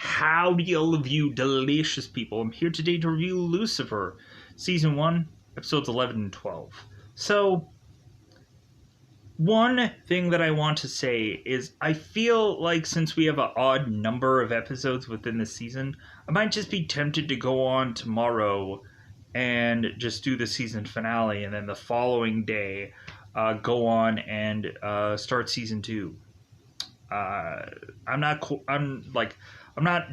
Howdy, all of you delicious people. I'm here today to review Lucifer, Season 1, Episodes 11 and 12. So, one thing that I want to say is I feel like since we have an odd number of episodes within the season, I might just be tempted to go on tomorrow and just do the season finale, and then the following day go on and start Season 2. I'm not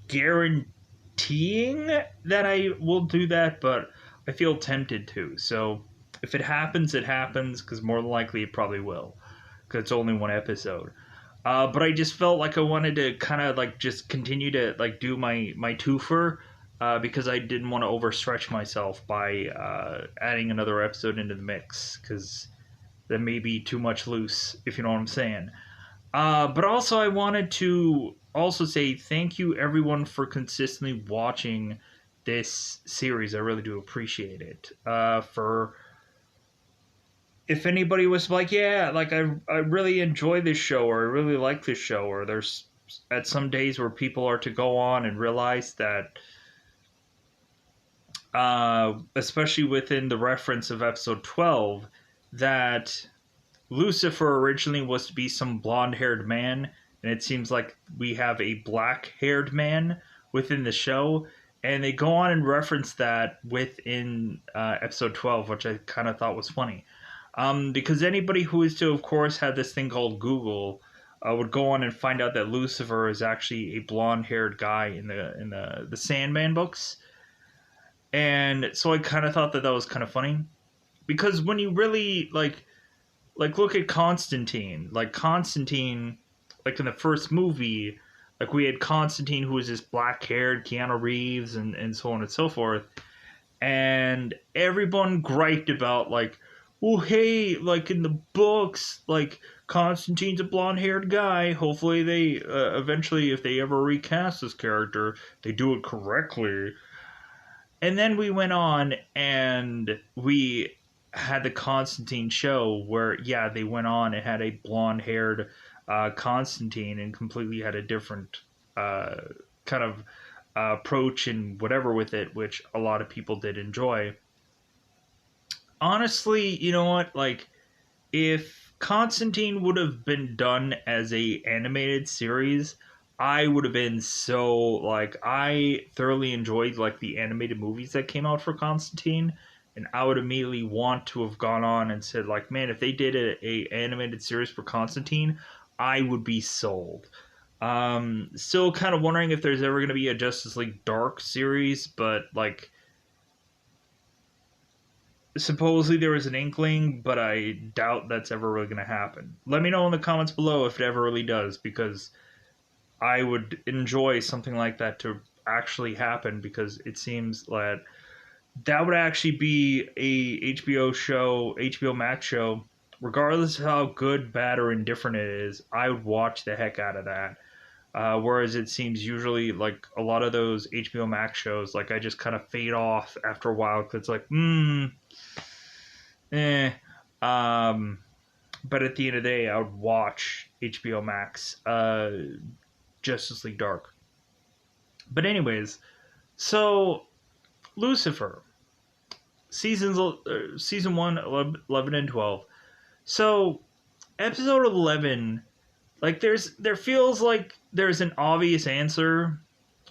guaranteeing that I will do that, but I feel tempted to. So if it happens, it happens, because more than likely it probably will, because it's only one episode. But I just felt like I wanted to kind of like just continue to like do my twofer, because I didn't want to overstretch myself by adding another episode into the mix, because that may be too much loose, if you know what I'm saying. But also I wanted to also say thank you everyone for consistently watching this series. I really do appreciate it. For if anybody was like, yeah, like I really enjoy this show, or I really like this show, or there's at some days where people are to go on and realize that, especially within the reference of episode 12, that Lucifer originally was to be some blonde-haired man, and it seems like we have a black-haired man within the show, and they go on and reference that within episode 12, which I kind of thought was funny. Because anybody who is to, of course, have this thing called Google would go on and find out that Lucifer is actually a blonde-haired guy in the Sandman books. And so I kind of thought that was kind of funny. Because when you really, like look at Constantine. Like Constantine, like in the first movie, like we had Constantine who was this black-haired Keanu Reeves and so on and so forth. And everyone griped about like, well, hey, like in the books, like Constantine's a blonde-haired guy. Hopefully they eventually, if they ever recast this character, they do it correctly. And then we went on and we had the Constantine show where, yeah, they went on and had a blonde-haired Constantine and completely had a different kind of approach and whatever with it, which a lot of people did enjoy. Honestly, you know what? Like, if Constantine would have been done as a animated series, I would have been so, like, I thoroughly enjoyed, like, the animated movies that came out for Constantine. And I would immediately want to have gone on and said, like, man, if they did a animated series for Constantine, I would be sold. Still kind of wondering if there's ever going to be a Justice League Dark series, but, like, supposedly there was an inkling, but I doubt that's ever really going to happen. Let me know in the comments below if it ever really does, because I would enjoy something like that to actually happen, because it seems that would actually be a HBO Max show, regardless of how good, bad, or indifferent it is. I would watch the heck out of that. Whereas it seems usually like a lot of those HBO Max shows, like I just kind of fade off after a while because it's like, But at the end of the day, I would watch HBO Max, Justice League Dark. But anyways, so Lucifer. Season 1, 11 and 12. So, episode 11, like there feels like there's an obvious answer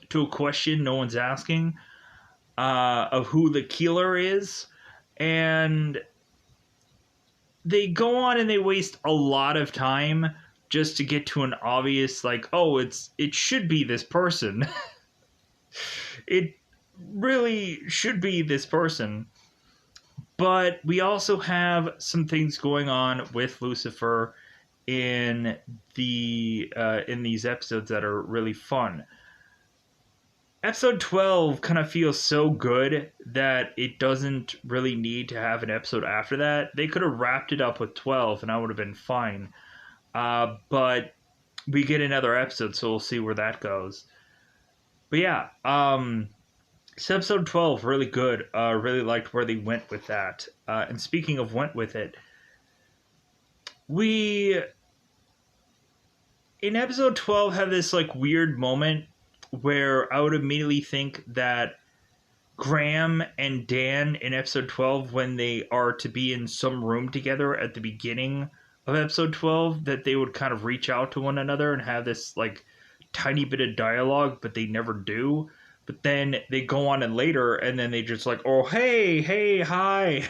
to a question no one's asking, of who the killer is, and they go on and they waste a lot of time just to get to an obvious, like, oh, it should be this person. It really should be this person. But we also have some things going on with Lucifer in these episodes that are really fun. Episode 12 kind of feels so good that it doesn't really need to have an episode after that. They could have wrapped it up with 12 and I would have been fine. But we get another episode, so we'll see where that goes. But yeah, so episode 12, really good. Really liked where they went with that. And speaking of went with it, we, in episode 12, have this like weird moment where I would immediately think that Graham and Dan in episode 12, when they are to be in some room together at the beginning of episode 12, that they would kind of reach out to one another and have this like tiny bit of dialogue, but they never do. But then they go on and later, and then they just like, oh, hey, hi.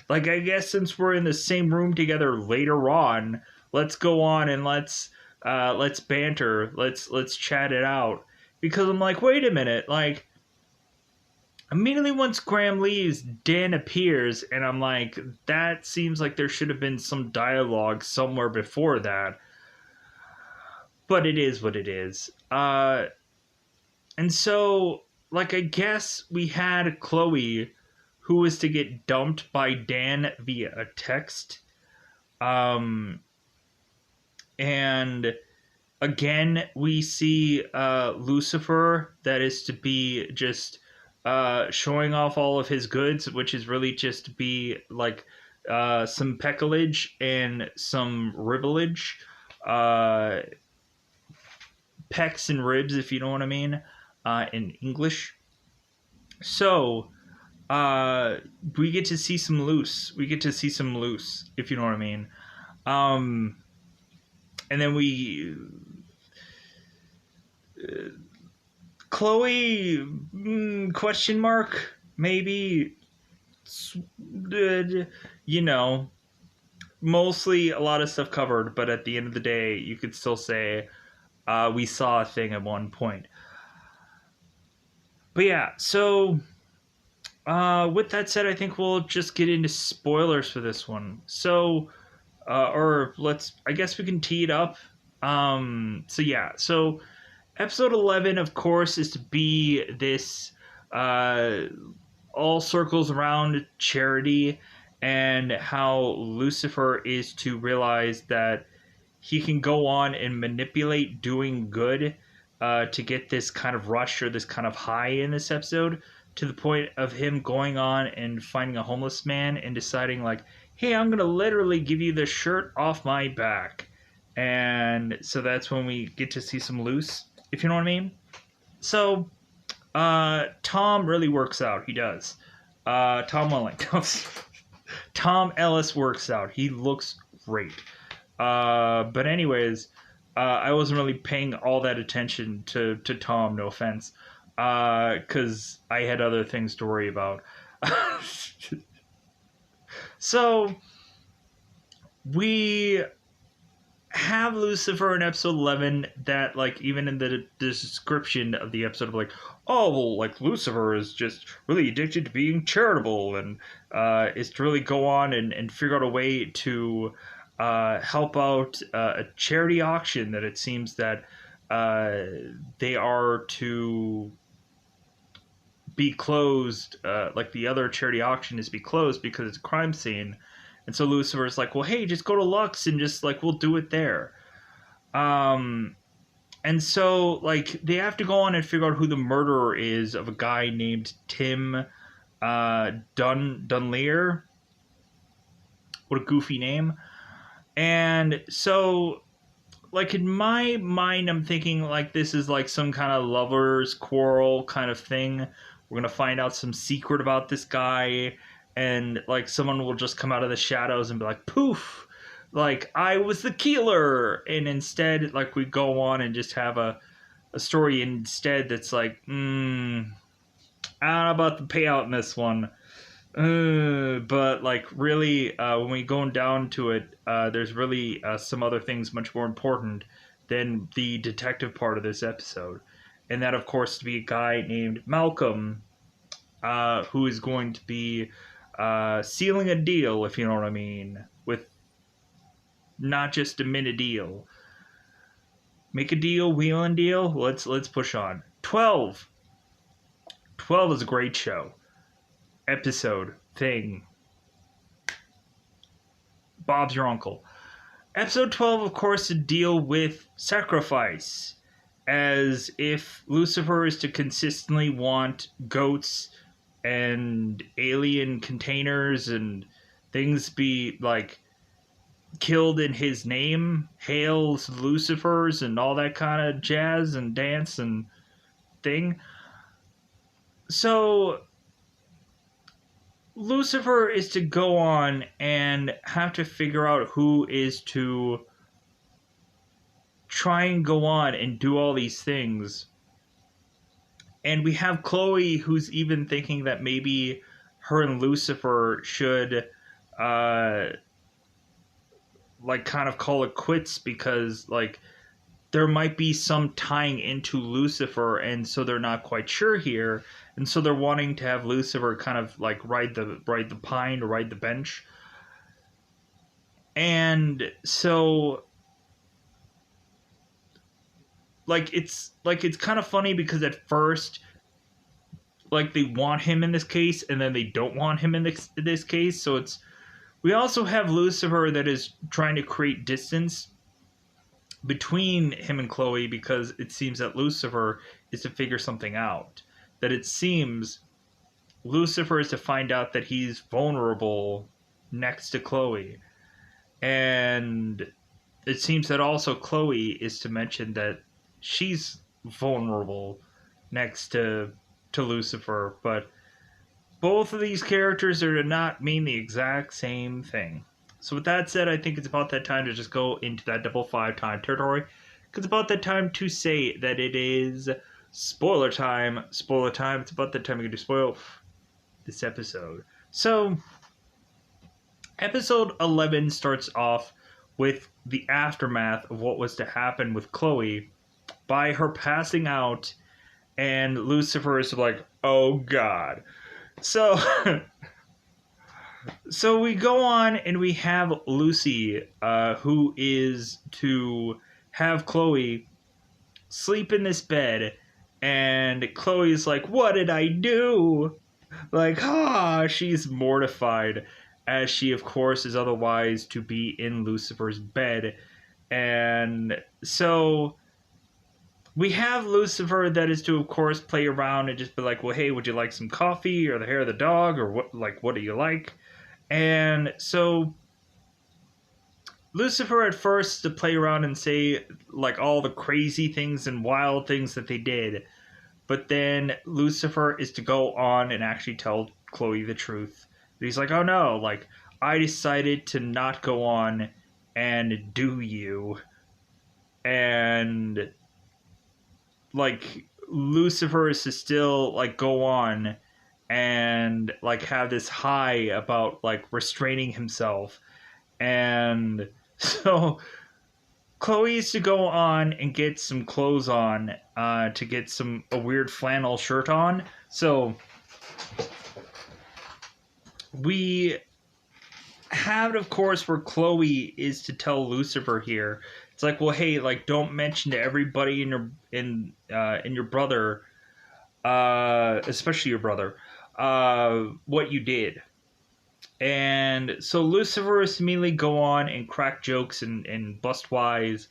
Like, I guess since we're in the same room together later on, let's go on and let's banter, let's chat it out. Because I'm like, wait a minute, like, immediately once Graham leaves, Dan appears, and I'm like, that seems like there should have been some dialogue somewhere before that. But it is what it is. And so, like, I guess we had Chloe, who was to get dumped by Dan via a text. And again, we see Lucifer, that is to be just showing off all of his goods, which is really just to be like some pecklage and some ribblage. Pecs and ribs, if you know what I mean, in English. So, we get to see some loose. We get to see some loose, if you know what I mean. And then we... Chloe, question mark, maybe, you know, mostly a lot of stuff covered, but at the end of the day, you could still say we saw a thing at one point. But yeah, so with that said, I think we'll just get into spoilers for this one. So, I guess we can tee it up. So episode 11, of course, is to be this all circles around charity and how Lucifer is to realize that he can go on and manipulate doing good to get this kind of rush or this kind of high in this episode, to the point of him going on and finding a homeless man and deciding like, hey, I'm going to literally give you the shirt off my back. And so that's when we get to see some loose, if you know what I mean. So Tom really works out. He does. Tom Welling. Tom Ellis works out. He looks great. But anyways, I wasn't really paying all that attention to Tom, no offense, because I had other things to worry about. So, we have Lucifer in episode 11 that, like, even in the description of the episode of, like, oh, well, like, Lucifer is just really addicted to being charitable and is to really go on and figure out a way to help out a charity auction that it seems that they are to be closed, like the other charity auction is to be closed because it's a crime scene. And so Lucifer's like, well, hey, just go to Lux and just, like, we'll do it there. And so, like, they have to go on and figure out who the murderer is of a guy named Tim Dunleer. What a goofy name. And so, like, in my mind, I'm thinking, like, this is, like, some kind of lover's quarrel kind of thing. We're going to find out some secret about this guy, and, like, someone will just come out of the shadows and be like, poof, like, I was the killer. And instead, like, we go on and just have a story instead that's like, I don't know about the payout in this one. But, like, really, when we go down to it, there's really some other things much more important than the detective part of this episode. And that, of course, to be a guy named Malcolm, who is going to be sealing a deal, if you know what I mean, with not just a minute deal. Make a deal, wheel and deal. Let's push on. 12 is a great show. Episode thing. Bob's your uncle. Episode 12, of course, to deal with sacrifice, as if Lucifer is to consistently want goats and alien containers and things be like killed in his name, hails Lucifers and all that kind of jazz and dance and thing. So Lucifer is to go on and have to figure out who is to try and go on and do all these things. And we have Chloe, who's even thinking that maybe her and Lucifer should like kind of call it quits, because like there might be some tying into Lucifer, and so they're not quite sure here, and so they're wanting to have Lucifer kind of like ride the pine or ride the bench. And so it's kind of funny, because at first like they want him in this case, and then they don't want him in this case. So it's, we also have Lucifer that is trying to create distance between him and Chloe, because it seems that Lucifer is to figure something out. That it seems Lucifer is to find out that he's vulnerable next to Chloe. And it seems that also Chloe is to mention that she's vulnerable next to Lucifer. But both of these characters are to not mean the exact same thing. So with that said, I think it's about that time to just go into that double 5 time territory. Because it's about that time to say that it is spoiler time. Spoiler time. It's about that time we can do spoil this episode. So, episode 11 starts off with the aftermath of what was to happen with Chloe by her passing out, and Lucifer is like, oh god. So, so we go on and we have Lucy, who is to have Chloe sleep in this bed, and Chloe's like, what did I do? Like, she's mortified, as she, of course, is otherwise to be in Lucifer's bed. And so we have Lucifer that is to, of course, play around and just be like, well, hey, would you like some coffee or the hair of the dog, or what do you like? And so Lucifer at first to play around and say like all the crazy things and wild things that they did. But then Lucifer is to go on and actually tell Chloe the truth. He's like, oh no, like, I decided to not go on and do you. And, like, Lucifer is to still, like, go on and, like, have this high about, like, restraining himself. And so Chloe is to go on and get some clothes on, to get a weird flannel shirt on. So we have it, of course, where Chloe is to tell Lucifer here. It's like, well, hey, like, don't mention to everybody in your brother, especially your brother, what you did. And so Lucifer is to immediately go on and crack jokes and bust wise,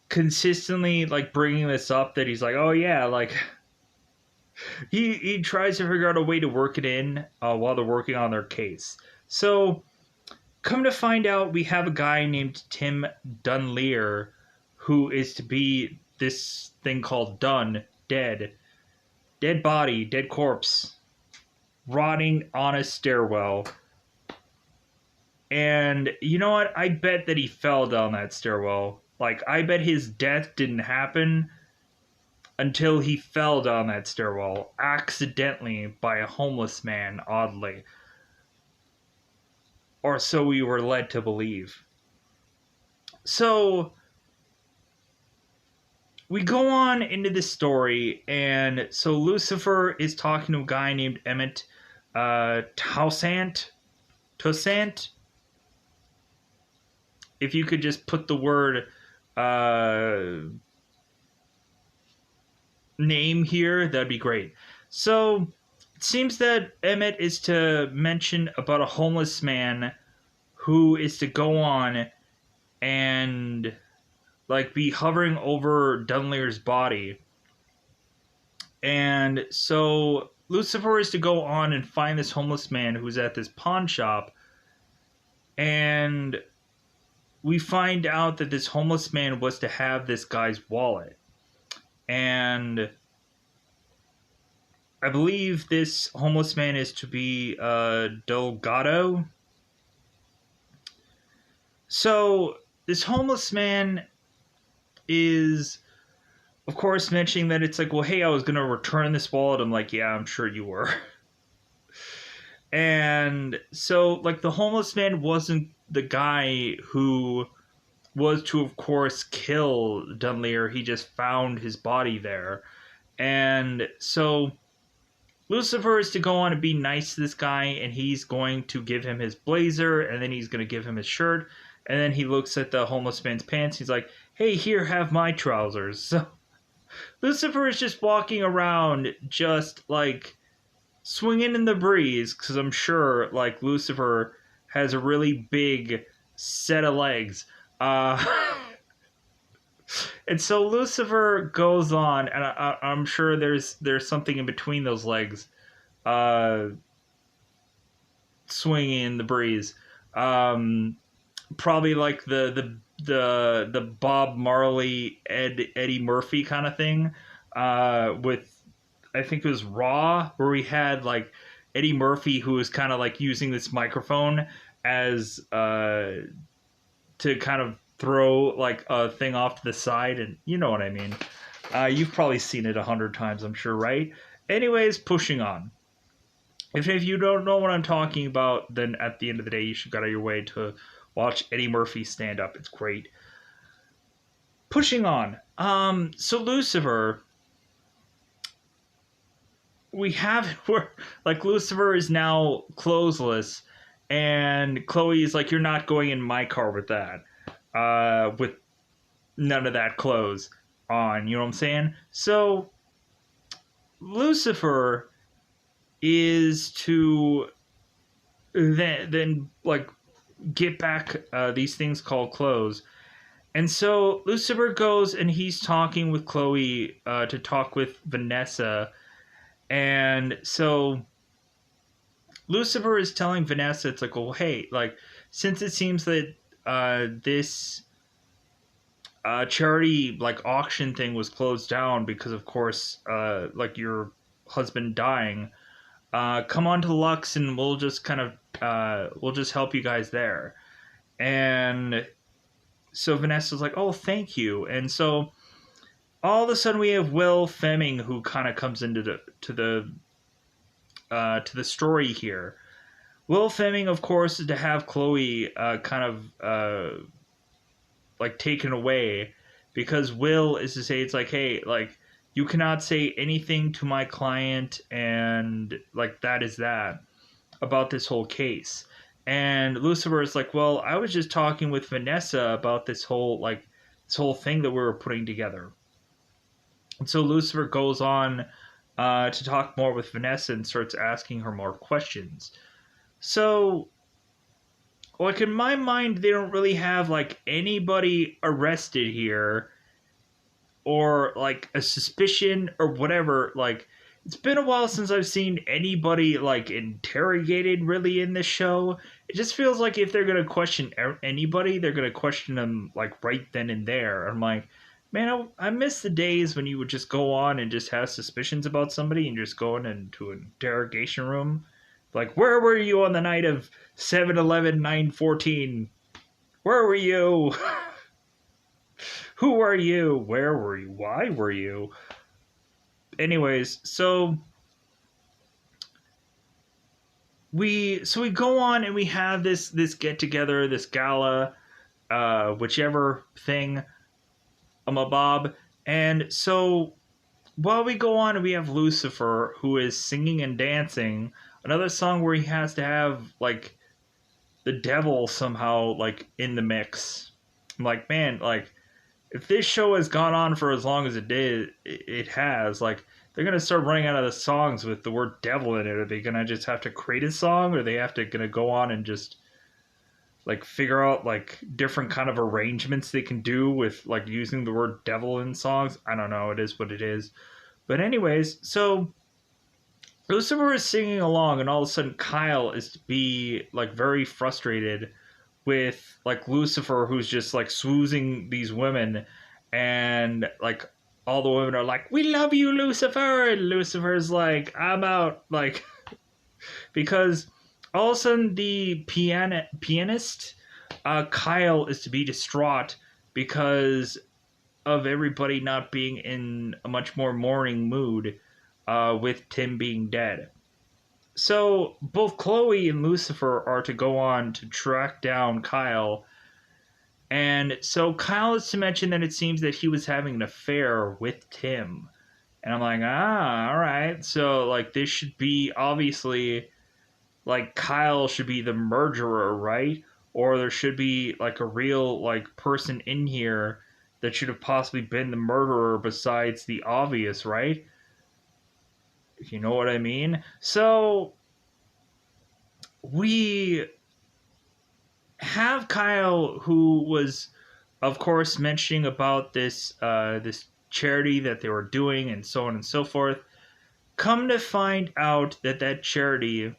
consistently like bringing this up, that he's like, oh yeah, like he tries to figure out a way to work it in while they're working on their case. So come to find out, we have a guy named Tim Dunleer, who is to be this thing called Dun, dead body, dead corpse, rotting on a stairwell. And you know what? I bet that he fell down that stairwell. Like, I bet his death didn't happen until he fell down that stairwell accidentally by a homeless man, oddly. Or so we were led to believe. So we go on into this story, and so Lucifer is talking to a guy named Emmett Toussaint. If you could just put the word name here, that'd be great. So it seems that Emmett is to mention about a homeless man who is to go on and like be hovering over Dunleer's body. And so Lucifer is to go on and find this homeless man who's at this pawn shop. And we find out that this homeless man was to have this guy's wallet. And I believe this homeless man is to be Delgado. So this homeless man is, of course, mentioning that it's like, well, hey, I was going to return this wallet. I'm like, yeah, I'm sure you were. And so, like, the homeless man wasn't the guy who was to, of course, kill Dunleer. He just found his body there. And so Lucifer is to go on and be nice to this guy, and he's going to give him his blazer, and then he's going to give him his shirt. And then he looks at the homeless man's pants. He's like, hey, here, have my trousers. So Lucifer is just walking around, just like swinging in the breeze, because I'm sure, like, Lucifer has a really big set of legs. And so Lucifer goes on, and I'm sure there's something in between those legs, swinging in the breeze. Probably like the Bob Marley, Eddie Murphy kind of thing, with, I think it was Raw, where we had like Eddie Murphy, who was kind of like using this microphone as to kind of throw like a thing off to the side, and you know what I mean. You've probably seen it 100 times, I'm sure, right? Anyways, pushing on. If you don't know what I'm talking about, then at the end of the day, you should go out of your way to watch Eddie Murphy stand up. It's great. Pushing on. So Lucifer, we have where like Lucifer is now clothesless, and Chloe is like, you're not going in my car with that, with none of that clothes on. You know what I'm saying? So Lucifer is to then like get back these things called clothes. And so Lucifer goes and he's talking with Chloe to talk with Vanessa. And so Lucifer is telling Vanessa, it's like, well, hey, like, since it seems that this charity like auction thing was closed down because, of course, like your husband dying, come on to Lux and we'll just kind of we'll just help you guys there. And so Vanessa's like, oh, thank you. And so all of a sudden we have Will Fleming, who kind of comes into the story here. Will Fleming, of course, is to have Chloe kind of like taken away, because Will is to say, it's like, hey, like, you cannot say anything to my client, and like that is that about this whole case. And Lucifer is like, well, I was just talking with Vanessa about this whole thing that we were putting together. And so Lucifer goes on to talk more with Vanessa and starts asking her more questions. So, like, in my mind, they don't really have like anybody arrested here, or like a suspicion or whatever. Like, it's been a while since I've seen anybody like interrogated really in this show. It just feels like if they're gonna question anybody, they're gonna question them like right then and there. I'm like, man, I miss the days when you would just go on and just have suspicions about somebody and just go into an interrogation room. Like, where were you on the night of 7/11/9/14? Where were you? Who are you? Where were you? Why were you? Anyways, so we go on and we have this get together, this gala, whichever thing, Bob. And so while we go on, we have Lucifer, who is singing and dancing another song where he has to have like the devil somehow like in the mix. I'm like, man, like, if this show has gone on for as long as it has, like, they're gonna start running out of the songs with the word devil in it. Are they gonna just have to create a song, or they have to gonna go on and just like figure out like different kind of arrangements they can do with like using the word devil in songs? I don't know. It is what it is. But anyways, so Lucifer is singing along, and all of a sudden Kyle is to be like very frustrated with like Lucifer, who's just like swoozing these women, and like all the women are like, "We love you, Lucifer," and Lucifer's like, "I'm out," like because all of a sudden the pianist Kyle is to be distraught because of everybody not being in a much more mourning mood with Tim being dead. So both Chloe and Lucifer are to go on to track down Kyle. And so Kyle is to mention that it seems that he was having an affair with Tim. And I'm like, all right. So, like, this should be obviously, like, Kyle should be the murderer, right? Or there should be, like, a real, like, person in here that should have possibly been the murderer besides the obvious, right? If you know what I mean. So, we have Kyle, who was, of course, mentioning about this charity that they were doing, and so on and so forth. Come to find out that that charity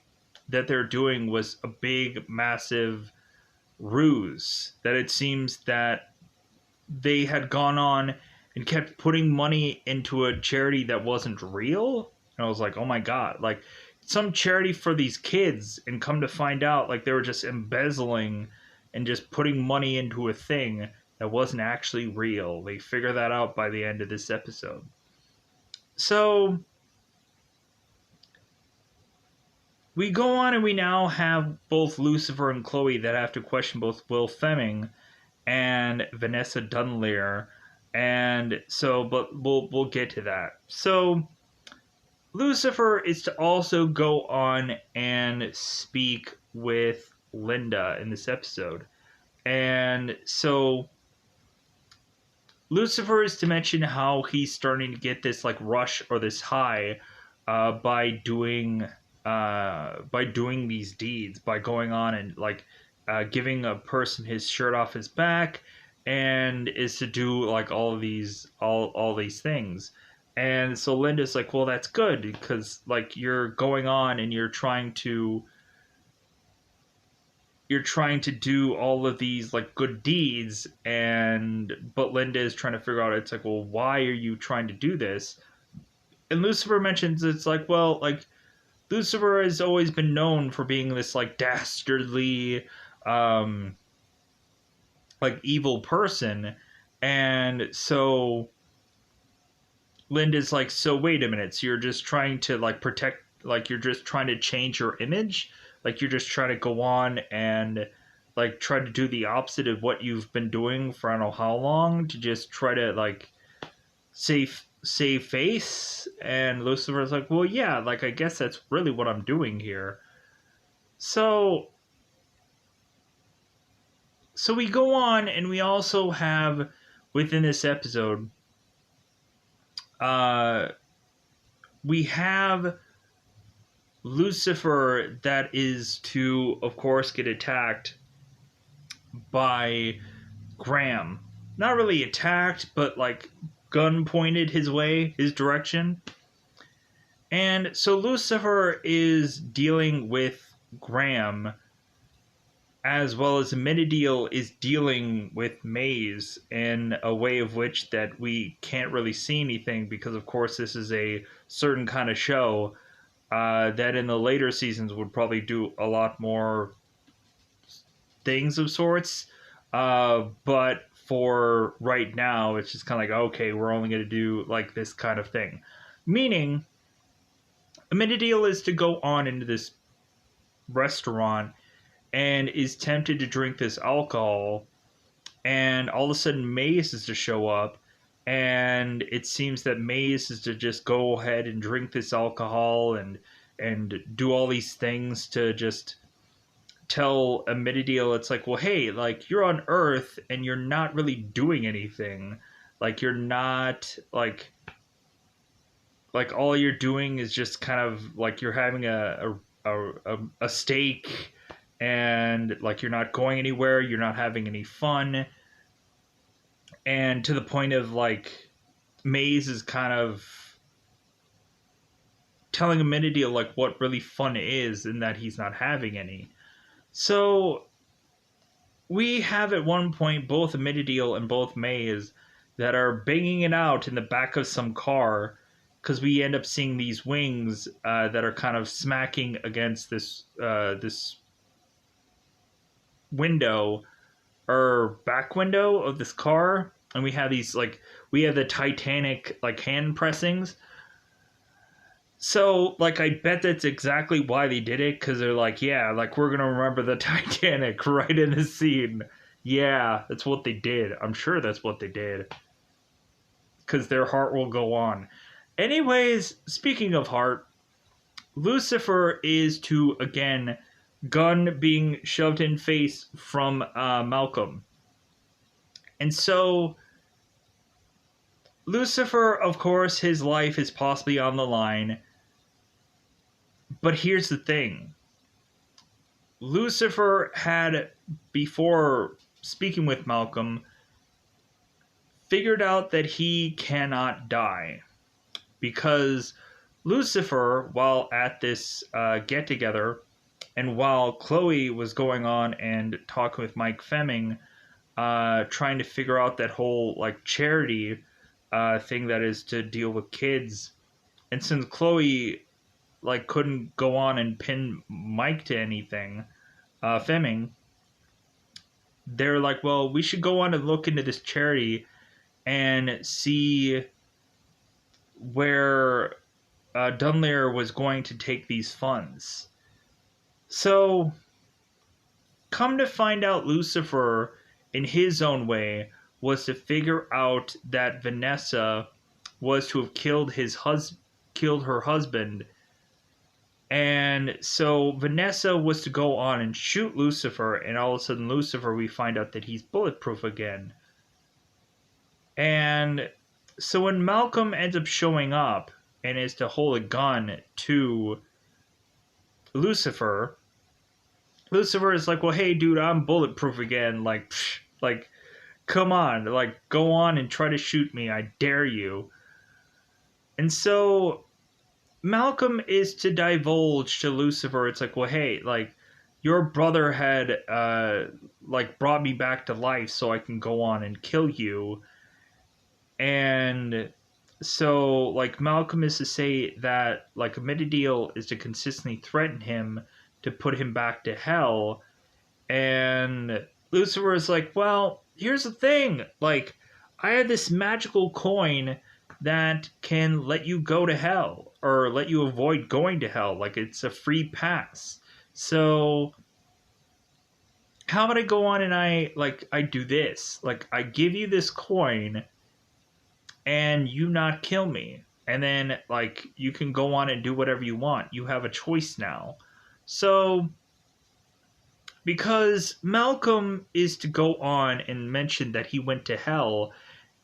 that they're doing was a big, massive ruse. That it seems that they had gone on and kept putting money into a charity that wasn't real. And I was like, oh my god, like some charity for these kids, and come to find out like they were just embezzling and just putting money into a thing that wasn't actually real. They figure that out by the end of this episode. So we go on and we now have both Lucifer and Chloe that have to question both Will Fleming and Vanessa Dunlear. And so, but we'll get to that. So Lucifer is to also go on and speak with Linda in this episode. And so Lucifer is to mention how he's starting to get this like rush or this high by doing these deeds, by going on and like giving a person his shirt off his back, and is to do like all these things. And so Linda's like, well, that's good because like you're going on and you're trying to do all of these like good deeds, and but Linda is trying to figure out, it's like, well, why are you trying to do this? And Lucifer mentions, it's like, well, like Lucifer has always been known for being this like dastardly like evil person. And so Linda's like, so wait a minute, so you're just trying to like protect, like you're just trying to change your image, like you're just trying to go on and like try to do the opposite of what you've been doing for I don't know how long, to just try to like save face. And Lucifer's like, well, yeah, like I guess that's really what I'm doing here. So we go on and we also have within this episode we have Lucifer that is to, of course, get attacked by Graham. Not really attacked, but like gun pointed his way, his direction. And so Lucifer is dealing with Graham, as well as Amenadiel is dealing with Maze in a way of which that we can't really see anything, because of course this is a certain kind of show that in the later seasons would probably do a lot more things of sorts. But for right now, it's just kind of like, okay, we're only going to do like this kind of thing. Meaning, Amenadiel is to go on into this restaurant and is tempted to drink this alcohol, and all of a sudden Maze is to show up, and it seems that Maze is to just go ahead and drink this alcohol and do all these things to just tell Amenadiel, it's like, well, hey, like you're on Earth and you're not really doing anything, like you're not like all you're doing is just kind of like you're having a steak, and like you're not going anywhere, you're not having any fun. And to the point of like Maze is kind of telling Amenadiel like what really fun is, and that he's not having any. So we have at one point both Amityville and both Maze that are banging it out in the back of some car, because we end up seeing these wings that are kind of smacking against this window or back window of this car, and we have these like we have the Titanic like hand pressings. So, like, I bet that's exactly why they did it, because they're like, yeah, like, we're gonna remember the Titanic right in the scene. Yeah, that's what they did. I'm sure that's what they did. Because their heart will go on. Anyways, speaking of heart, Lucifer is to, again, gun being shoved in face from Malcolm. And so, Lucifer, of course, his life is possibly on the line. But here's the thing. Lucifer had, before speaking with Malcolm, figured out that he cannot die. Because Lucifer, while at this get together, and while Chloe was going on and talking with Mike Fleming, trying to figure out that whole like charity thing that is to deal with kids, and since Chloe like couldn't go on and pin Mike to anything, Fleming, they're like, well, we should go on and look into this charity and see where Dunlear was going to take these funds. So, come to find out, Lucifer, in his own way, was to figure out that Vanessa was to have killed killed her husband. And so Vanessa was to go on and shoot Lucifer, and all of a sudden Lucifer, we find out that he's bulletproof again. And so when Malcolm ends up showing up and is to hold a gun to Lucifer, Lucifer is like, well, hey, dude, I'm bulletproof again. Like, psh, like, come on, like, go on and try to shoot me. I dare you. And so Malcolm is to divulge to Lucifer. It's like, well, hey, like, your brother had, like, brought me back to life so I can go on and kill you. And so, like, Malcolm is to say that, like, Amityville is to consistently threaten him to put him back to hell. And Lucifer is like, well, here's the thing. Like, I have this magical coin that can let you go to hell or let you avoid going to hell. Like, it's a free pass. So, how about I go on and I do this? Like, I give you this coin and you not kill me. And then, like, you can go on and do whatever you want. You have a choice now. So, because Malcolm is to go on and mention that he went to hell,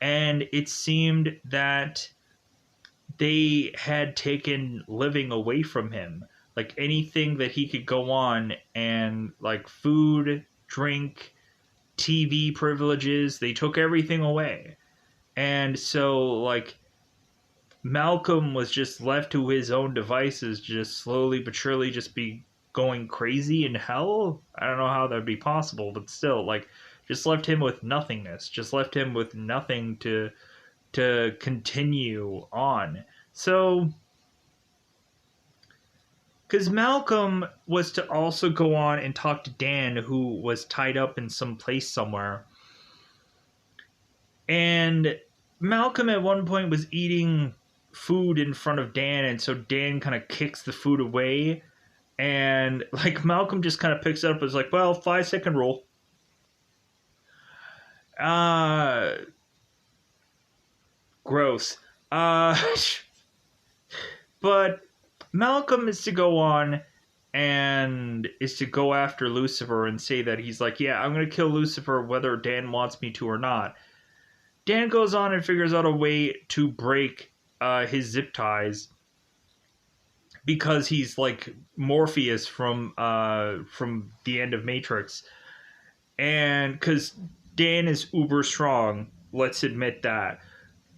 and it seemed that they had taken living away from him. Like, anything that he could go on and, like, food, drink, TV privileges, they took everything away. And so, like, Malcolm was just left to his own devices, just slowly but surely just be going crazy in hell. I don't know how that'd be possible, but still, like, just left him with nothingness. Just left him with nothing to continue on. So, because Malcolm was to also go on and talk to Dan, who was tied up in some place somewhere. And Malcolm at one point was eating food in front of Dan, and so Dan kind of kicks the food away, and like Malcolm just kind of picks it up and is like, well, 5-second rule. Gross. But Malcolm is to go on and is to go after Lucifer and say that he's like, yeah, I'm going to kill Lucifer whether Dan wants me to or not. Dan goes on and figures out a way to break his zip ties because he's like Morpheus from the end of Matrix, and because Dan is uber strong, let's admit that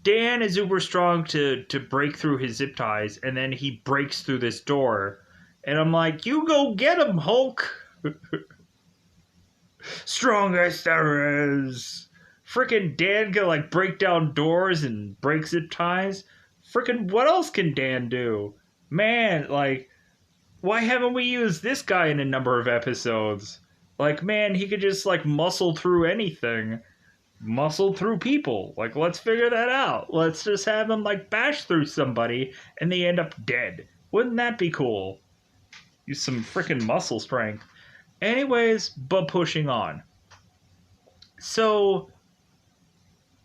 Dan is uber strong to break through his zip ties, and then he breaks through this door, and I'm like, you go get him, Hulk. Strongest there is. Frickin' Dan can like break down doors and break zip ties. Frickin' what else can Dan do? Man, like, why haven't we used this guy in a number of episodes? Like, man, he could just like muscle through anything. Muscle through people. Like, let's figure that out. Let's just have him like bash through somebody and they end up dead. Wouldn't that be cool? Use some freaking muscle strength. Anyways, but pushing on. So,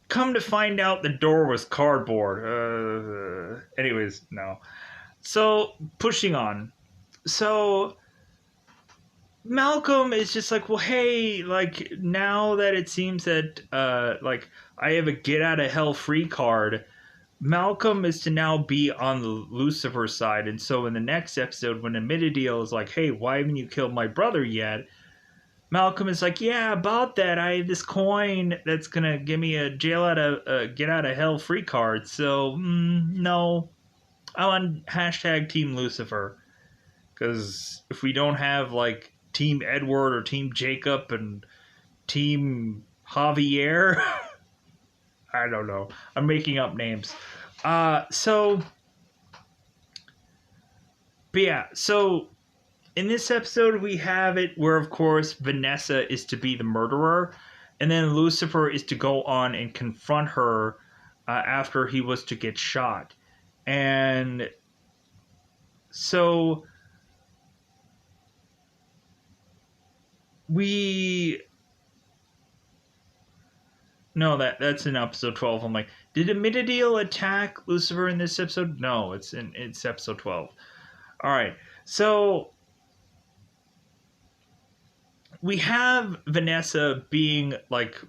come to find out the door was cardboard. Anyways, no. So, pushing on. So, Malcolm is just like, well, hey, like, now that it seems that, like, I have a get out of hell free card, Malcolm is to now be on the Lucifer side. And so in the next episode, when Amityville is like, hey, why haven't you killed my brother yet? Malcolm is like, yeah, about that, I have this coin that's going to give me a get out of hell free card. So, no, I'm on hashtag Team Lucifer. Because if we don't have, like, Team Edward or Team Jacob and Team Javier, I don't know. I'm making up names. So in this episode we have it where, of course, Vanessa is to be the murderer, and then Lucifer is to go on and confront her after he was to get shot. And so that's in episode 12. I'm like, did Amityville attack Lucifer in this episode? No, it's episode 12. All right, so we have Vanessa being like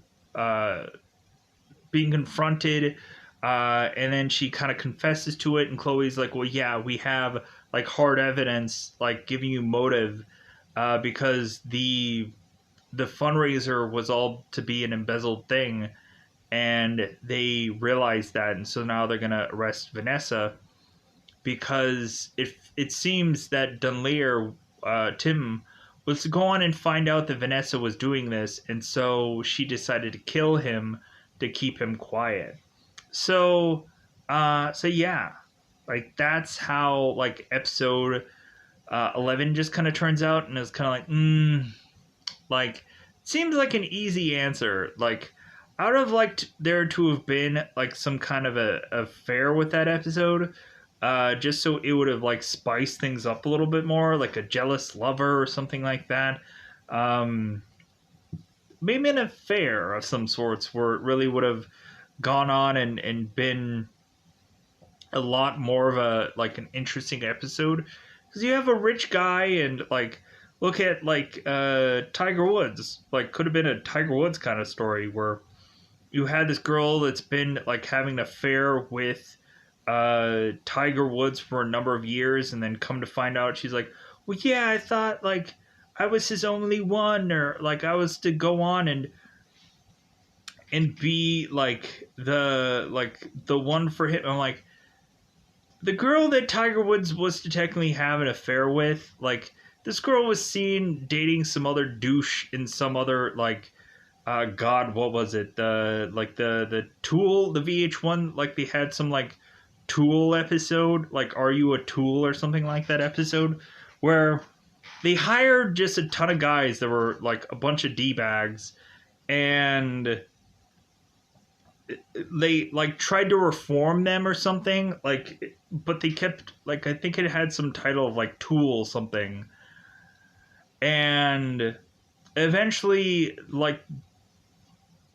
being confronted, and then she kind of confesses to it, and Chloe's like, well, yeah, we have like hard evidence, like giving you motive, because the fundraiser was all to be an embezzled thing, and they realized that, and so now they're gonna arrest Vanessa because it seems that Dunleer, Tim, was to go on and find out that Vanessa was doing this, and so she decided to kill him to keep him quiet. So yeah, like that's how like episode 11 just kind of turns out, and it's kind of like, like, seems like an easy answer. Like, out of like there to have been like some kind of a affair with that episode, just so it would have like spiced things up a little bit more, like a jealous lover or something like that. Maybe an affair of some sorts where it really would have gone on and been a lot more of a like an interesting episode, because you have a rich guy, and like, look at like Tiger Woods. Like, could have been a Tiger Woods kind of story where you had this girl that's been like having an affair with Tiger Woods for a number of years, and then come to find out she's like, well, yeah, I thought like I was his only one, or like I was to go on and be like the one for him. I'm like, the girl that Tiger Woods was to technically have an affair with, like, this girl was seen dating some other douche in some other, like, God, what was it? The Tool, the VH1, like, they had some, like, Tool episode, like, Are You a Tool or something like that episode, where they hired just a ton of guys that were, like, a bunch of D-bags, and they like tried to reform them or something, like, but they kept, like, I think it had some title of like Tool something, and eventually like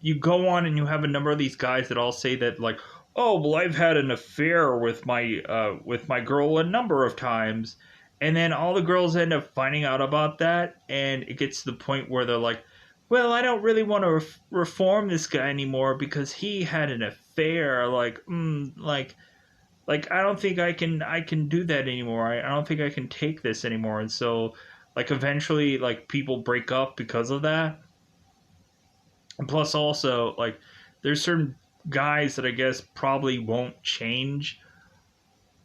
you go on and you have a number of these guys that all say that, like, oh, well, I've had an affair with my girl a number of times, and then all the girls end up finding out about that, and it gets to the point where they're like, well, I don't really want to reform this guy anymore because he had an affair. Like, I don't think I can do that anymore. I don't think I can take this anymore. And so, like, eventually, like, people break up because of that. And plus, also, like, there's certain guys that I guess probably won't change,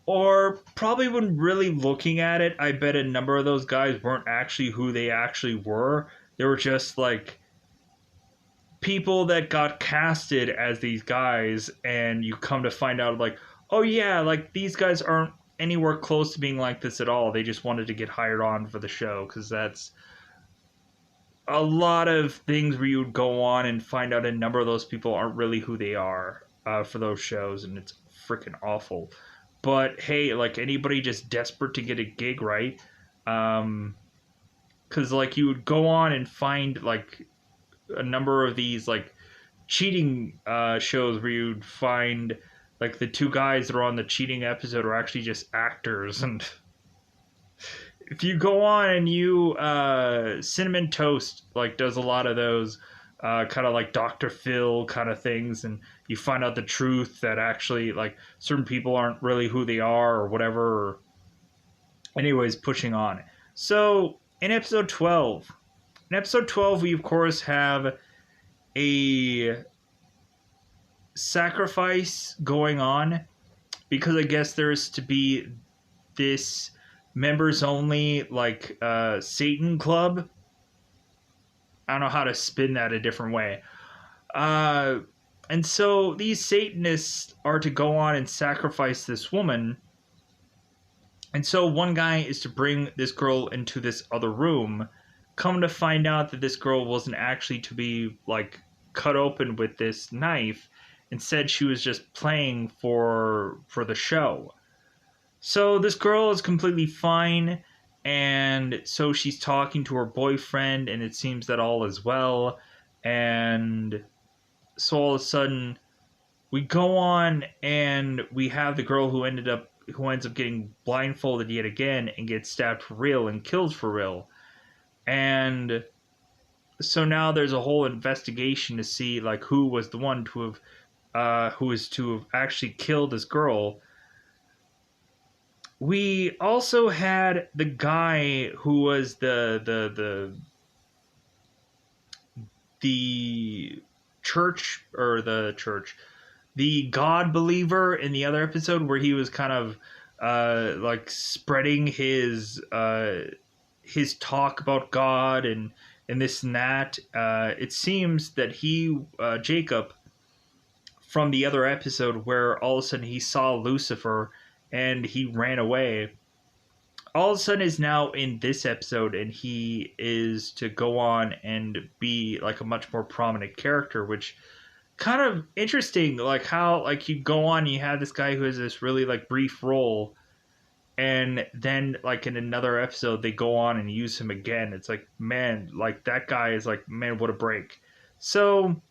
or probably when really looking at it, I bet a number of those guys weren't actually who they actually were. They were just like people that got casted as these guys, and you come to find out, like, oh yeah, like, these guys aren't anywhere close to being like this at all. They just wanted to get hired on for the show, because that's a lot of things where you would go on and find out a number of those people aren't really who they are for those shows, and it's freaking awful. But hey, like, anybody just desperate to get a gig, right? Because like, you would go on and find like a number of these like cheating shows where you'd find like the two guys that are on the cheating episode are actually just actors. And if you go on and you Cinnamon Toast like does a lot of those kind of like Dr. Phil kind of things, and you find out the truth that actually like certain people aren't really who they are or whatever. Anyways, pushing on. So in episode 12, we of course have a sacrifice going on, because I guess there's to be this members only like Satan club. I don't know how to spin that a different way. And so these Satanists are to go on and sacrifice this woman. And so one guy is to bring this girl into this other room. Come to find out that this girl wasn't actually to be like cut open with this knife. Instead, she was just playing for the show. So this girl is completely fine, and so she's talking to her boyfriend, and it seems that all is well. And so all of a sudden, we go on and we have the girl who ends up getting blindfolded yet again and gets stabbed for real and killed for real. And so now there's a whole investigation to see like who was the one to have who is to have actually killed this girl. We also had the guy who was the God believer in the other episode, where he was kind of like spreading his talk about God and this and that. It seems that he Jacob from the other episode, where all of a sudden he saw Lucifer and he ran away, all of a sudden is now in this episode, and he is to go on and be like a much more prominent character, which kind of interesting, like how like you go on, you have this guy who has this really like brief role, and then like in another episode they go on and use him again. It's like, man, like that guy is like, man, what a break. So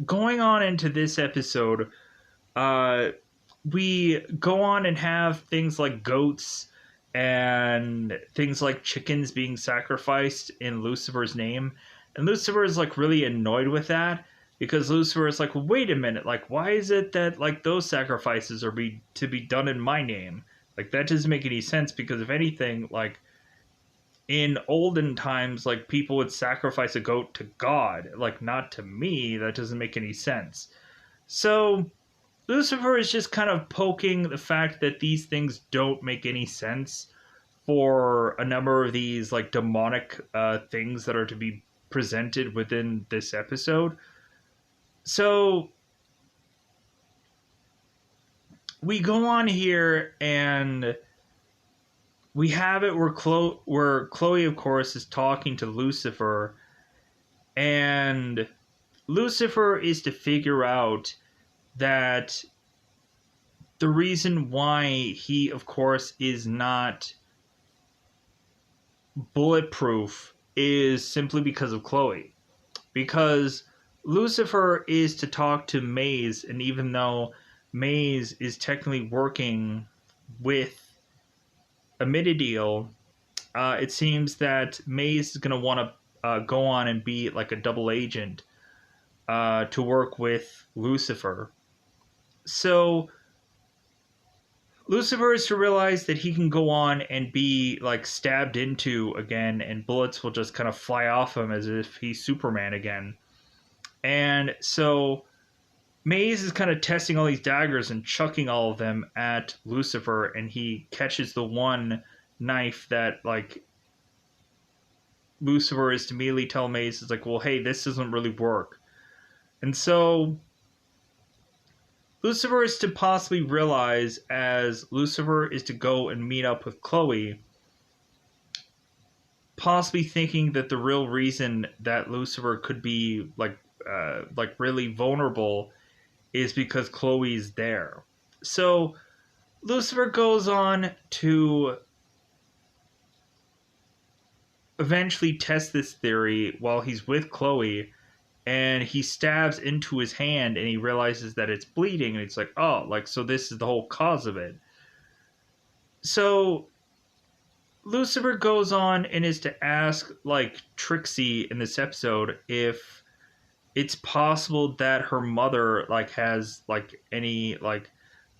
going on into this episode, we go on and have things like goats and things like chickens being sacrificed in Lucifer's name. And Lucifer is like really annoyed with that, because Lucifer is like, well, wait a minute, like, why is it that like those sacrifices are to be done in my name? Like, that doesn't make any sense, because if anything, like in olden times, like people would sacrifice a goat to God, like not to me. That doesn't make any sense. So Lucifer is just kind of poking the fact that these things don't make any sense for a number of these like demonic things that are to be presented within this episode. So we go on here and we have it where Chloe, of course, is talking to Lucifer, and Lucifer is to figure out that the reason why he, of course, is not bulletproof is simply because of Chloe. Because Lucifer is to talk to Maze, and even though Maze is technically working with Amityville, it seems that Maze is going to want to go on and be like a double agent to work with Lucifer. So Lucifer is to realize that he can go on and be like stabbed into again, and bullets will just kind of fly off him as if he's Superman again. And so Maze is kind of testing all these daggers and chucking all of them at Lucifer, and he catches the one knife that like Lucifer is to immediately tell Maze, it's like, well, hey, this doesn't really work. And so Lucifer is to possibly realize, as Lucifer is to go and meet up with Chloe, possibly thinking that the real reason that Lucifer could be like really vulnerable is because Chloe's there. So Lucifer goes on to eventually test this theory while he's with Chloe, and he stabs into his hand and he realizes that it's bleeding, and it's like, oh, like, so this is the whole cause of it. So Lucifer goes on and is to ask, like, Trixie in this episode if it's possible that her mother, like, has, like, any, like,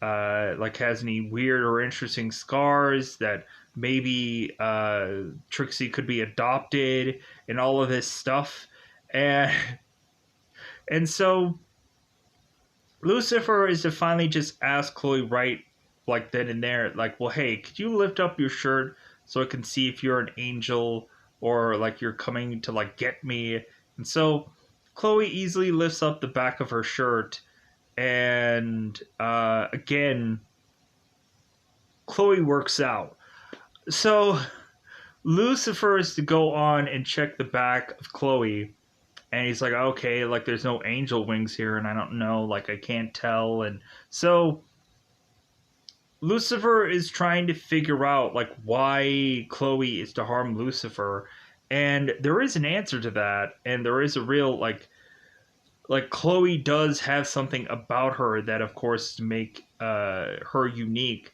has any weird or interesting scars, that maybe Trixie could be adopted and all of this stuff. And so Lucifer is to finally just ask Chloe right, like, then and there, like, well, hey, could you lift up your shirt so I can see if you're an angel, or like you're coming to like get me? And so Chloe easily lifts up the back of her shirt, and again, Chloe works out. So Lucifer is to go on and check the back of Chloe, and he's like, okay, like, there's no angel wings here, and I don't know, like, I can't tell. And so Lucifer is trying to figure out, like, why Chloe is to harm Lucifer, and there is an answer to that, and there is a real, like Chloe does have something about her that, of course, make her unique,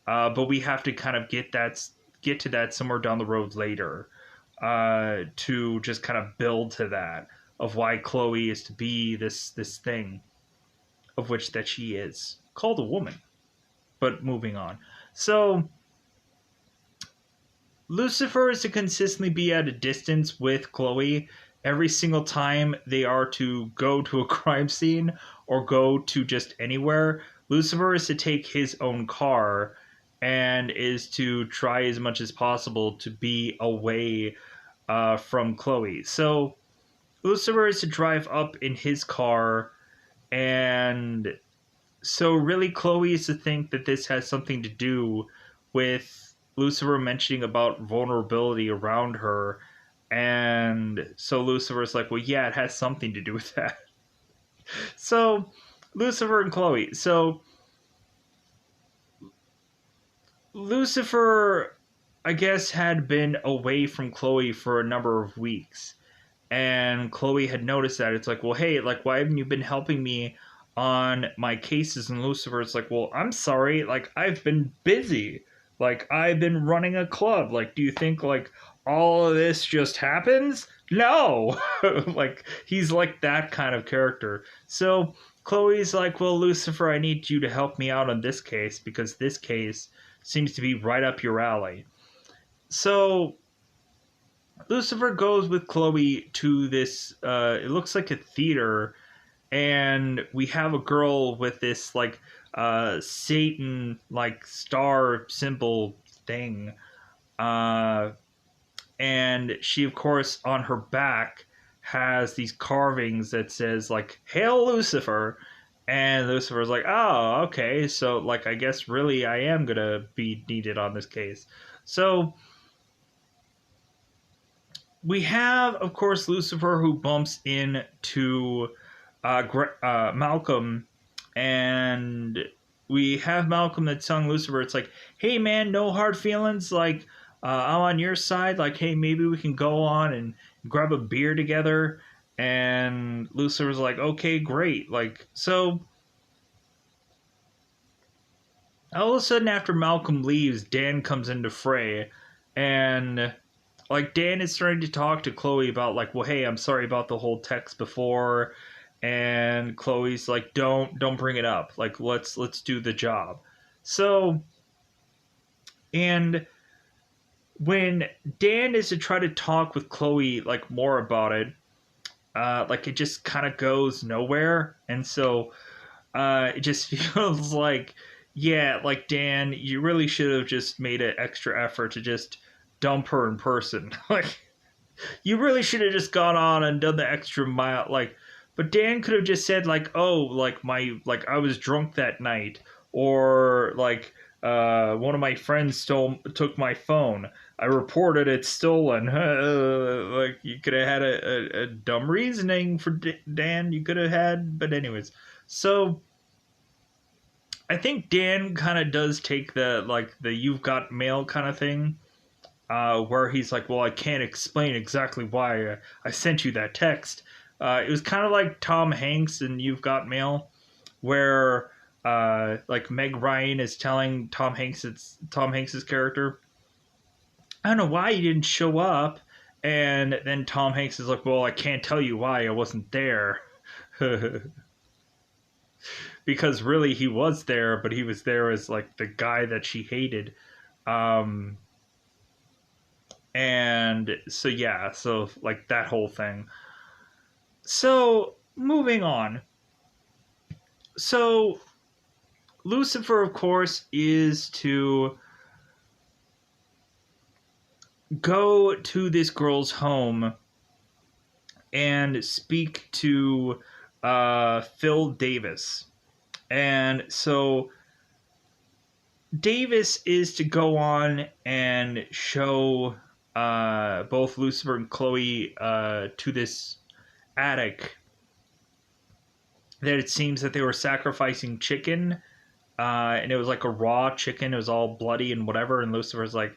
but we have to kind of get to that somewhere down the road later, to just kind of build to that, of why Chloe is to be this thing, of which that she is called a woman. But moving on. So Lucifer is to consistently be at a distance with Chloe every single time they are to go to a crime scene or go to just anywhere. Lucifer is to take his own car and is to try as much as possible to be away from Chloe. So Lucifer is to drive up in his car, and so really Chloe is to think that this has something to do with Lucifer mentioning about vulnerability around her, and so Lucifer's like, well, yeah, it has something to do with that. So Lucifer and Chloe. So Lucifer, I guess, had been away from Chloe for a number of weeks, and Chloe had noticed that. It's like, well, hey, like, why haven't you been helping me on my cases? And Lucifer's like, well, I'm sorry, like, I've been busy, like, I've been running a club, like, do you think, like, all of this just happens? No. Like, he's like that kind of character. So Chloe's like, well, Lucifer, I need you to help me out on this case, because this case seems to be right up your alley. So Lucifer goes with Chloe to this, it looks like a theater, and we have a girl with this, like, Satan, like, star symbol thing. And she, of course, on her back has these carvings that says, like, Hail Lucifer. And Lucifer's like, oh, okay, so, like, I guess really I am gonna be needed on this case. So we have, of course, Lucifer, who bumps into Malcolm, and we have Malcolm that's telling Lucifer, it's like, hey, man, no hard feelings, like, I'm on your side, like, hey, maybe we can go on and grab a beer together. And Lucifer's like, okay, great. Like, so all of a sudden, after Malcolm leaves, Dan comes into fray, and, like, Dan is starting to talk to Chloe about, like, well, hey, I'm sorry about the whole text before. And Chloe's like, don't bring it up, like, let's do the job. So, and when Dan is to try to talk with Chloe, like, more about it, like, it just kind of goes nowhere. And so it just feels like, yeah, like, Dan, you really should have just made an extra effort to just dump her in person. Like, You really should have just gone on and done the extra mile, like. But Dan could have just said like, "Oh, like I was drunk that night," or like, one of my friends took my phone. I reported it stolen." Like you could have had a dumb reasoning for Dan. You could have had, but anyways. So I think Dan kind of does take the "you've got mail" kind of thing, where he's like, "Well, I can't explain exactly why I sent you that text." It was kind of like Tom Hanks in "You've Got Mail," where like Meg Ryan is telling it's Tom Hanks's character, "I don't know why you didn't show up," and then Tom Hanks is like, "Well, I can't tell you why I wasn't there." Because really he was there, but he was there as like the guy that she hated. Um, and so yeah, so like that whole thing. So moving on. So Lucifer, of course, is to go to this girl's home and speak to Phil Davis. And so Davis is to go on and show both Lucifer and Chloe to this attic that it seems that they were sacrificing chicken, and it was like a raw chicken. It was all bloody and whatever. And Lucifer's like,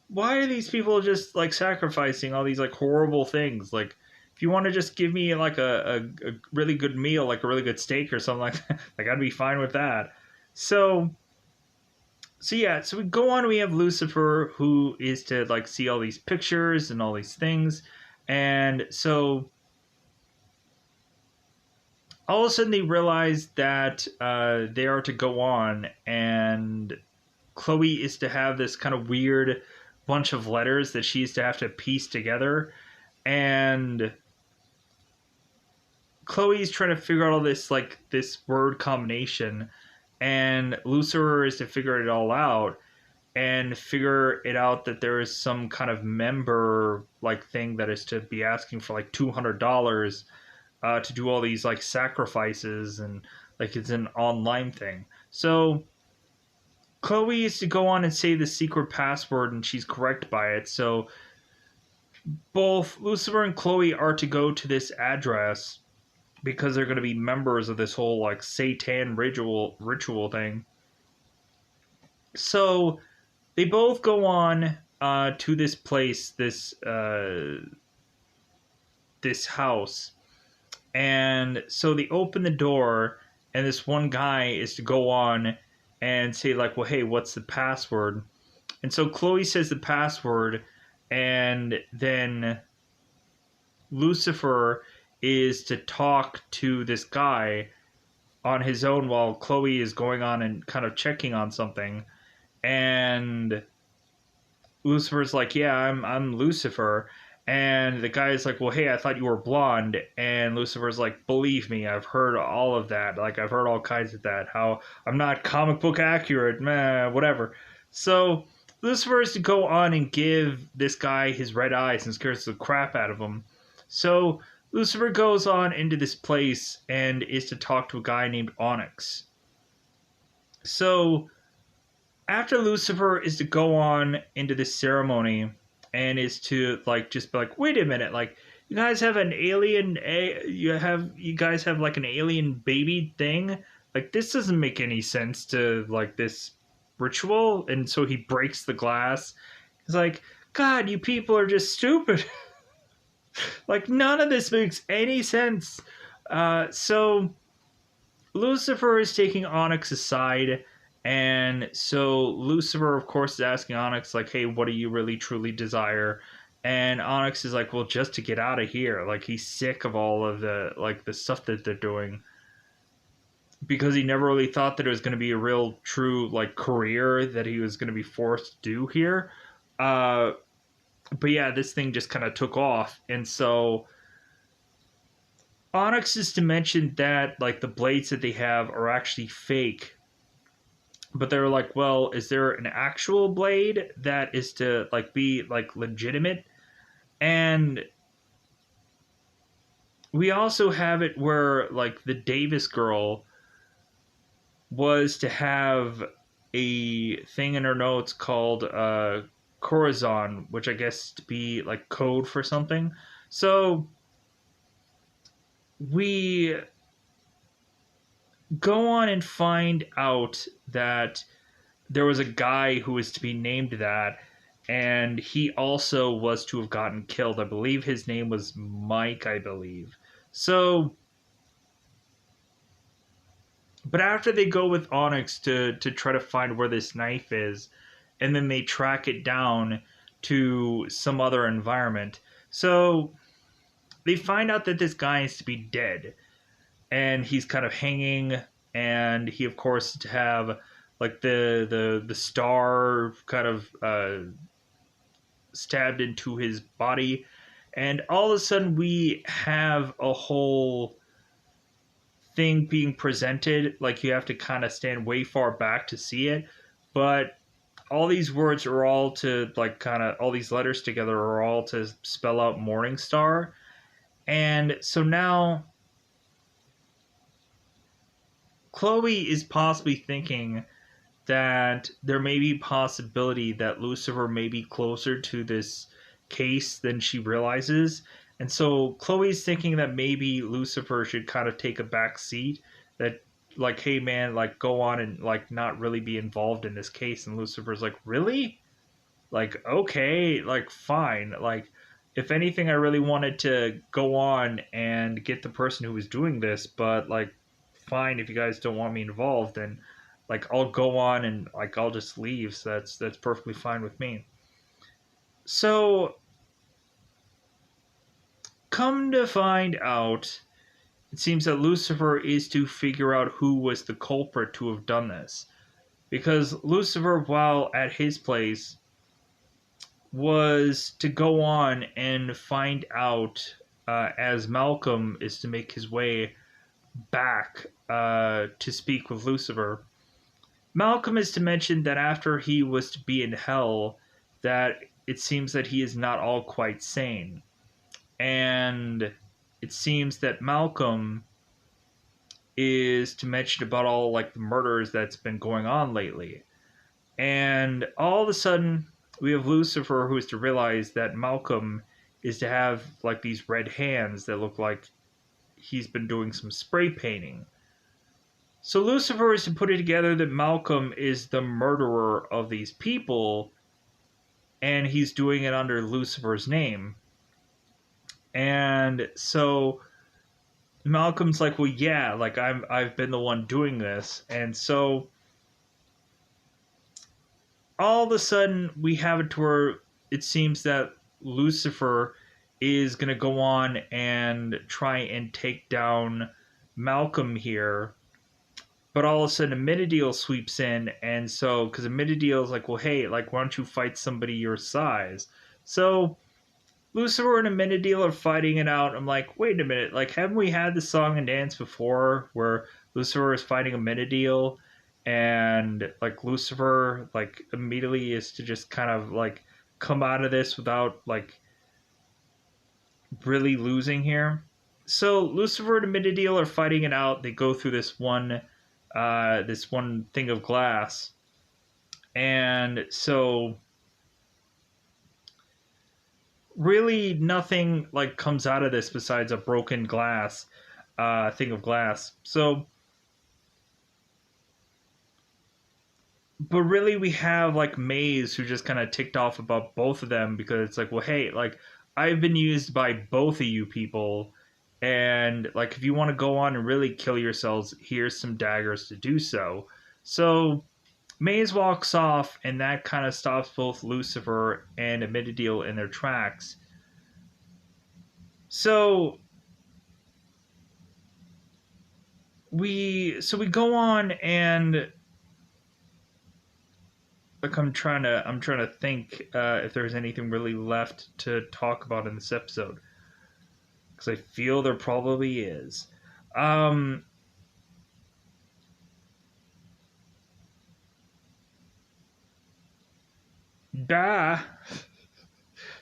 why are these people just like sacrificing all these like horrible things? Like, if you want to just give me like a really good meal, like a really good steak or something like that, like I'd be fine with that. So yeah, so we go on. We have Lucifer, who is to like see all these pictures and all these things, and so all of a sudden they realize that they are to go on, and Chloe is to have this kind of weird bunch of letters that she's to have to piece together, and Chloe's trying to figure out all this like this word combination, and Lucifer is to figure it all out and figure it out that there is some kind of member like thing that is to be asking for like $200 to do all these like sacrifices, and like it's an online thing. So Chloe is to go on and say the secret password, and she's correct by it. So both Lucifer and Chloe are to go to this address because they're going to be members of this whole like Satan ritual thing. So they both go on to this place, this house, and so they open the door, and this one guy is to go on and say like, "Well, hey, what's the password?" And so Chloe says the password, and then Lucifer is to talk to this guy on his own while Chloe is going on and kind of checking on something. And Lucifer's like, "Yeah, I'm Lucifer." And the guy's like, "Well, hey, I thought you were blonde." And Lucifer's like, "Believe me, I've heard all of that. Like, I've heard all kinds of that. How I'm not comic book accurate, meh, whatever." So Lucifer is to go on and give this guy his red eyes and scares the crap out of him. So Lucifer goes on into this place and is to talk to a guy named Onyx. So after Lucifer is to go on into this ceremony and is to like just be like, "Wait a minute, like you guys have an alien, you guys have like an alien baby thing, like this doesn't make any sense to like this ritual." And so he breaks the glass. He's like, "God, you people are just stupid." Like none of this makes any sense. So Lucifer is taking Onyx aside, and so Lucifer, of course, is asking Onyx, like, "Hey, what do you really truly desire?" And Onyx is like, "Well, just to get out of here." Like, he's sick of all of the like the stuff that they're doing, because he never really thought that it was going to be a real, true like career that he was going to be forced to do here. Uh, but yeah, this thing just kind of took off, and so Onyx is to mention that like the blades that they have are actually fake, but they're like, "Well, is there an actual blade that is to like be like legitimate?" And we also have it where, like, the Davis girl was to have a thing in her notes called Corazon, which I guess to be like code for something. So we go on and find out that there was a guy who was to be named that, and he also was to have gotten killed. I believe his name was Mike, I believe. So, but after they go with Onyx to try to find where this knife is, and then they track it down to some other environment. So they find out that this guy is to be dead, and he's kind of hanging, and he of course to have like the star kind of stabbed into his body, and all of a sudden we have a whole thing being presented. Like, you have to kind of stand way far back to see it, but all these words are all to, like, kind of all these letters together are all to spell out Morning Star. And so now Chloe is possibly thinking that there may be possibility that Lucifer may be closer to this case than she realizes. And so Chloe's thinking that maybe Lucifer should kind of take a back seat, that like, hey man, like, go on and like not really be involved in this case. And Lucifer's like, really? Like, okay, like, fine. Like, if anything, I really wanted to go on and get the person who was doing this, but like, fine, if you guys don't want me involved, then like, I'll go on and like, I'll just leave. So that's perfectly fine with me. So come to find out, it seems that Lucifer is to figure out who was the culprit to have done this, because Lucifer, while at his place, was to go on and find out, as Malcolm is to make his way back to speak with Lucifer. Malcolm is to mention that after he was to be in hell, that it seems that he is not all quite sane. And it seems that Malcolm is to mention about all like the murders that's been going on lately. And all of a sudden, we have Lucifer, who is to realize that Malcolm is to have like these red hands that look like he's been doing some spray painting. So Lucifer is to put it together that Malcolm is the murderer of these people, and he's doing it under Lucifer's name. And so Malcolm's like, well, yeah, like I've been the one doing this. And so all of a sudden we have it to where it seems that Lucifer is going to go on and try and take down Malcolm here. But all of a sudden, Amenadiel sweeps in, and so, because Amenadiel is like, well, hey, like, why don't you fight somebody your size? So, Lucifer and Amenadiel are fighting it out. I'm like, wait a minute, like, haven't we had the song and dance before where Lucifer is fighting Amenadiel, and, like, Lucifer, like, immediately is to just kind of, like, come out of this without, like, really losing here? So, Lucifer and Amenadiel are fighting it out. They go through this one thing of glass, and so really nothing like comes out of this besides a broken glass thing of glass. So, but really we have like Maze, who just kind of ticked off about both of them, because it's like, well, hey, like, I've been used by both of you people, and like, if you want to go on and really kill yourselves, here's some daggers to do so. So Maze walks off, and that kind of stops both Lucifer and Amenadiel in their tracks. So we go on, and like, I'm trying to think if there's anything really left to talk about in this episode, because I feel there probably is. Um, da.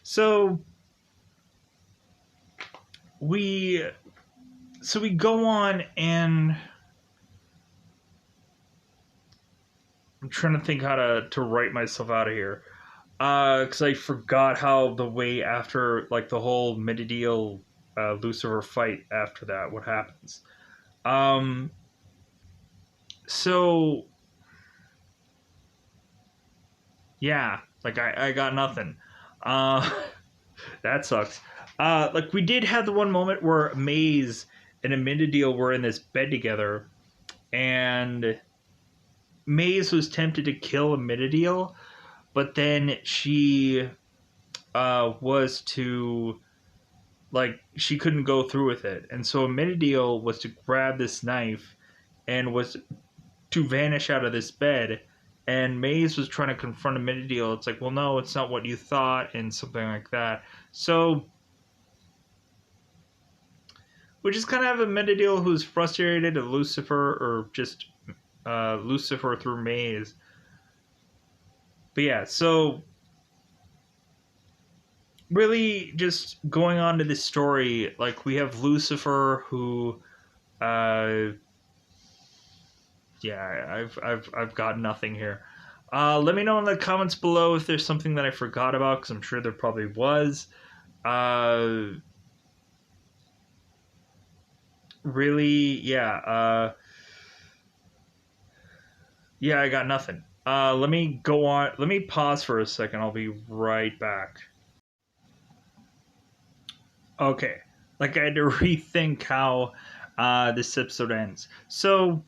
So we go on, and I'm trying to think how to write myself out of here. Because I forgot how the way after, like, the whole Mididiel Lucifer fight after that, what happens. Um, so, yeah, like, I got nothing. Uh, that sucks. Like, we did have the one moment where Maze and Mididiel were in this bed together, and Maze was tempted to kill Mididiel, but then she was to, like, she couldn't go through with it, and so Amenadiel was to grab this knife and was to vanish out of this bed. And Maze was trying to confront Amenadiel. It's like, well, no, it's not what you thought, and something like that. So we just kind of have Amenadiel who's frustrated at Lucifer, or just Lucifer through Maze. But yeah, so really just going on to this story, like, we have Lucifer who yeah, I've got nothing here. Let me know in the comments below if there's something that I forgot about, because I'm sure there probably was. Really, yeah. Yeah, I got nothing. Let me go on. Let me pause for a second. I'll be right back. Okay. Like, I had to rethink how this episode ends. So,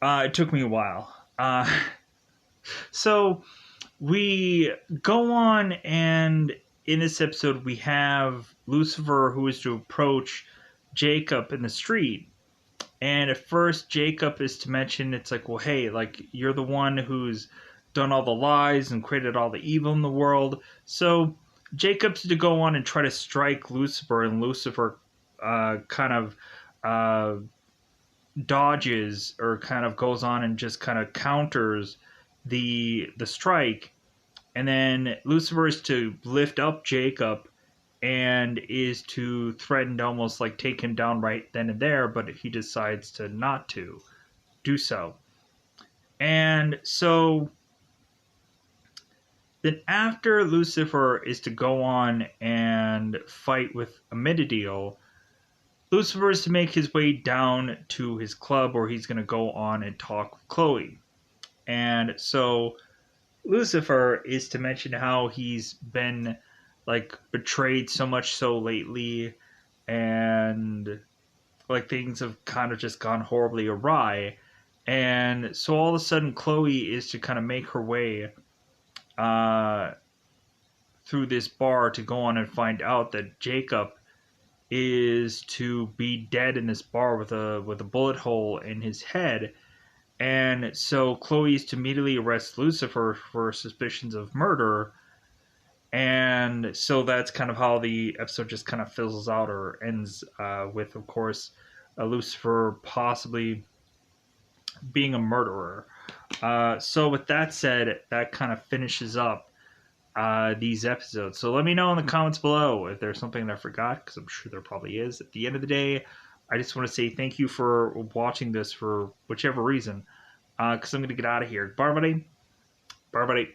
it took me a while. So, we go on, and in this episode, we have Lucifer who is to approach Jacob in the street. And at first, Jacob is to mention, it's like, well, hey, like, you're the one who's done all the lies and created all the evil in the world. So Jacob's to go on and try to strike Lucifer, and Lucifer kind of uh, dodges, or kind of goes on and just kind of counters the strike. And then Lucifer is to lift up Jacob and is to threaten to almost like take him down right then and there, but he decides to not to do so. And so then after Lucifer is to go on and fight with Amididiel, Lucifer is to make his way down to his club where he's going to go on and talk with Chloe. And so Lucifer is to mention how he's been, like, betrayed so much so lately, and like things have kind of just gone horribly awry. And so all of a sudden Chloe is to kind of make her way uh, through this bar to go on and find out that Jacob is to be dead in this bar with a bullet hole in his head. And so Chloe is to immediately arrest Lucifer for suspicions of murder. And so that's kind of how the episode just kind of fizzles out, or ends with, of course, Lucifer possibly being a murderer. So with that said, that kind of finishes up these episodes. So let me know in the comments below if there's something that I forgot, because I'm sure there probably is. At the end of the day, I just want to say thank you for watching this for whichever reason, because I'm going to get out of here. Bye, buddy. Bye, buddy.